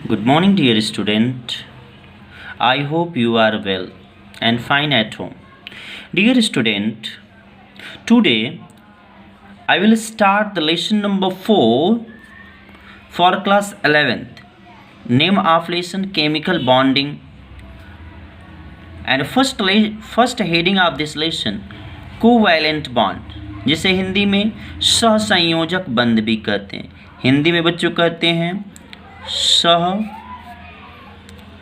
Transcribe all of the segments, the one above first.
Good morning, dear student. I hope you are well and fine at home. Dear student, today I will start the lesson number 4 for class 11th. Name of lesson chemical bonding, and first heading of this lesson covalent bond, जिसे हिंदी में सहसंयोजक बंध भी कहते हैं। हिंदी में बच्चों कहते हैं सह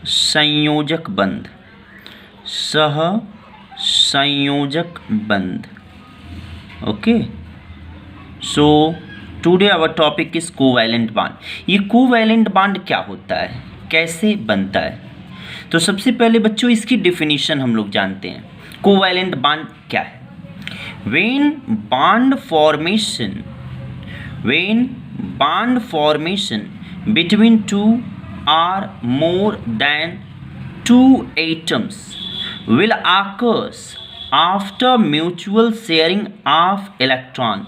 संयोजक बंध, सह संयोजक बंध। Okay, so today our topic is covalent bond. ये कोवैलेंट बॉन्ड क्या होता है, कैसे बनता है? तो सबसे पहले बच्चों इसकी डेफिनेशन हम लोग जानते हैं। कोवैलेंट बॉन्ड क्या है? When bond formation between two or more than two atoms will occurs after mutual sharing of electron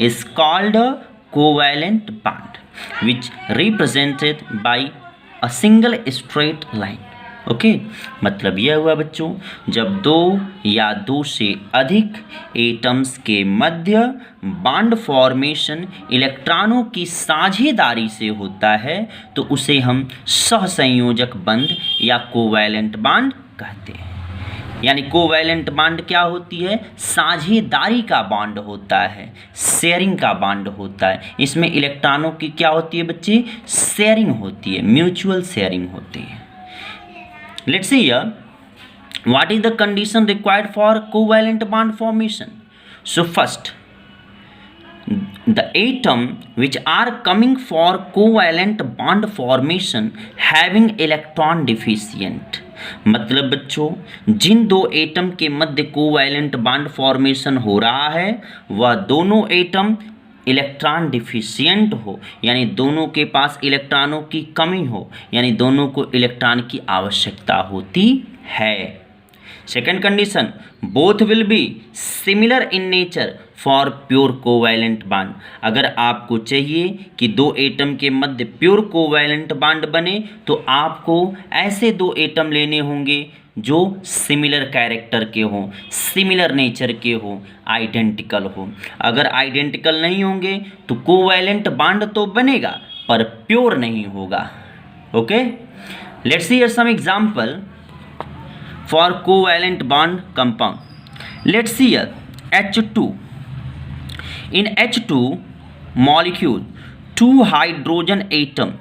is called a covalent bond, which represented by a single straight line. Okay, मतलब यह हुआ बच्चों, जब दो या दो से अधिक एटम्स के मध्य बॉन्ड फॉर्मेशन इलेक्ट्रॉनों की साझेदारी से होता है तो उसे हम सहसंयोजक बंध या कोवैलेंट बॉन्ड कहते हैं। यानी कोवैलेंट बॉन्ड क्या होती है? साझेदारी का बॉन्ड होता है, शेयरिंग का बॉन्ड होता है। इसमें इलेक्ट्रॉनों की क्या होती है बच्चे? शेयरिंग होती है, म्यूचुअल शेयरिंग होती है। Let's see here, what is the condition required for covalent bond formation? So first, the atom which are coming for covalent bond formation having electron deficient, मतलब बच्चों जिन दो एटम के मध्य कोवैलेंट बॉन्ड फॉर्मेशन हो रहा है वह दोनों एटम इलेक्ट्रॉन डिफिशियंट हो, यानी दोनों के पास इलेक्ट्रॉनों की कमी हो, यानी दोनों को इलेक्ट्रॉन की आवश्यकता होती है। Second condition, both will be similar in nature for pure covalent bond. अगर आपको चाहिए कि दो एटम के मध्य प्योर कोवैलेंट बॉन्ड बने तो आपको ऐसे दो एटम लेने होंगे जो सिमिलर कैरेक्टर के हों, सिमिलर नेचर के हों, आइडेंटिकल हो। अगर आइडेंटिकल नहीं होंगे तो कोवैलेंट बॉन्ड तो बनेगा पर प्योर नहीं होगा। Okay, let's see here some example for covalent bond compound. Let's see here H2. In H2 molecule, two hydrogen atom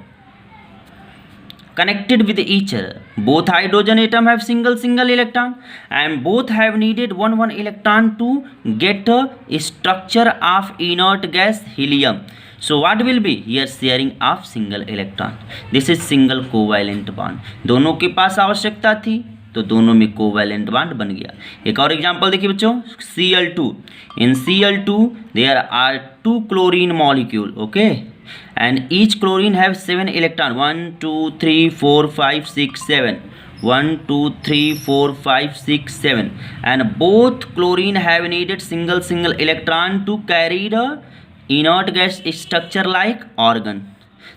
connected with each other. Both hydrogen atom have single electron and both have needed one electron to get a structure of inert gas helium. So what will be here? Sharing of single electron. This is single covalent bond. दोनों के पास आवश्यकता थी तो दोनों में covalent bond बन गया। एक और एग्जांपल देखिए बच्चों, Cl2. In Cl2 there are two chlorine molecule, okay, and each chlorine have 7 electron. 1 2 3 4 5 6 7. 1 2 3 4 5 6 7, and both chlorine have needed single electron to carry the inert gas structure like organ.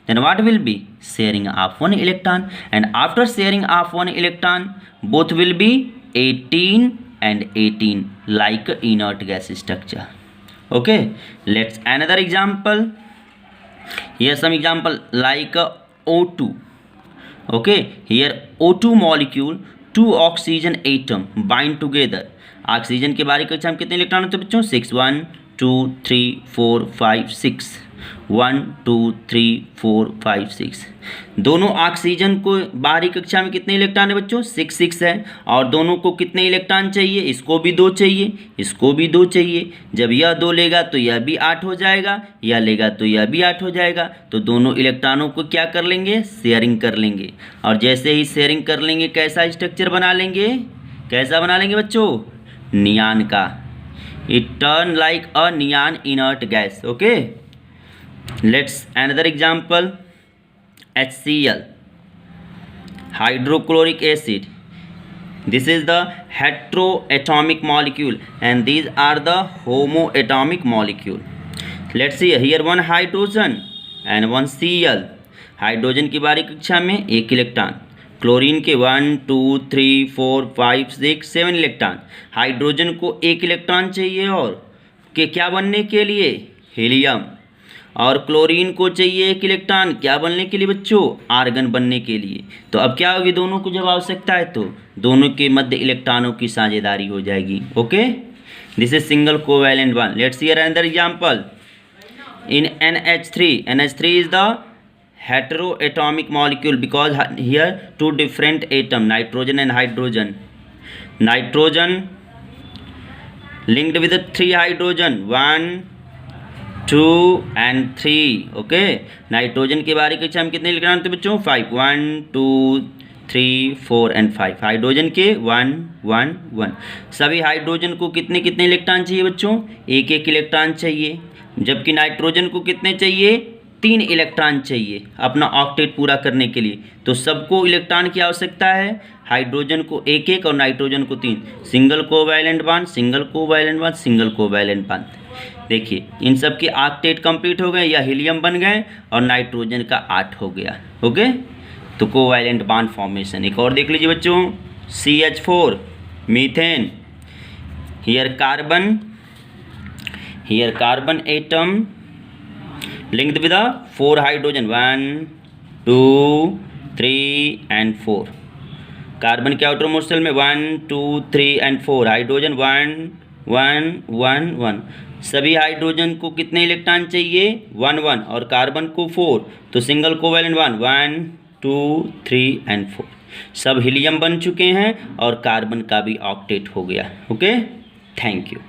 Then what will be? Sharing of one electron, and after sharing of one electron both will be 18 and 18 like inert gas structure. Okay, let's another example. Here some example like O2. Okay, here O2 molecule, two oxygen atom bind together. Oxygen के बारी कक्षा में कितने electron होते हैं बच्चों? 6 1 2 3 4 5 6 1 2 3 4 5 6। दोनों oxygen को बाहरी कक्षा में कितने इलेक्ट्रॉन है बच्चों? 6 6 है। और दोनों को कितने इलेक्ट्रॉन चाहिए? इसको भी 2 चाहिए, इसको भी 2 चाहिए। जब यह 2 लेगा तो यह भी 8 हो जाएगा, यह लेगा तो यह भी 8 हो जाएगा। तो दोनों इलेक्ट्रॉनों को क्या कर लेंगे? शेयरिंग कर लेंगे। और जैसे ही शेयरिंग कर लेंगे कैसा स्ट्रक्चर बना लेंगे? कैसा बना लेंगे बच्चों? नियान का। It turn like a neon inert gas. Okay, let's another example, HCl, hydrochloric acid. This is the heteroatomic molecule and these are the homoatomic molecule. Let's see here, one hydrogen and one Cl. Hydrogen की बारी कक्षा में 1 electron. Chlorine के 1 2 3 4 5 6 7 electron. Hydrogen को 1 electron चाहिए और के क्या बनने के लिए, हीलियम। और क्लोरीन को चाहिए 1 इलेक्ट्रॉन, क्या बनने के लिए बच्चों, आर्गन बनने के लिए। तो अब क्या होगी, दोनों को जब आवश्यकता है तो दोनों के मध्य इलेक्ट्रॉनों की साझेदारी हो जाएगी। Okay, this is single covalent bond. Let's see another example in NH3 is the heteroatomic molecule because here two different atom, nitrogen and hydrogen. Nitrogen linked with the 3 hydrogen, 1 2 and 3. Okay, nitrogen के बारे में हम कितने electron थे बच्चों, 5, 1 2 3 4 and 5। Hydrogen के 1 1 1। सभी hydrogen को कितने कितने इलेक्ट्रॉन चाहिए बच्चों, 1 1 इलेक्ट्रॉन चाहिए। जबकि नाइट्रोजन को कितने चाहिए, 3 इलेक्ट्रॉन चाहिए अपना ऑक्टेट पूरा करने के लिए। तो सबको इलेक्ट्रॉन की आवश्यकता है, हाइड्रोजन को 1 1 और नाइट्रोजन को 3। Single covalent bond, single covalent bond, single covalent bond. देखिए इन सब के ऑक्टेट कंप्लीट हो गए या हीलियम बन गए और नाइट्रोजन का 8 हो गया। ओके, तो कोवैलेंट बॉन्ड फॉर्मेशन। एक और देख लीजिए बच्चों, CH4 methane. Here carbon atom linked with the 4 hydrogen, 1 2 3 and 4। Carbon के आउटरमोस्ट शेल में 1 2 3 and 4, हाइड्रोजन 1 1 1 1। सभी हाइड्रोजन को कितने इलेक्ट्रॉन चाहिए, 1 1 और कार्बन को 4। तो सिंगल कोवैलेंट बॉन्ड 1 2 3 and 4। सब हीलियम बन चुके हैं और कार्बन का भी ऑक्टेट हो गया। Okay, thank you.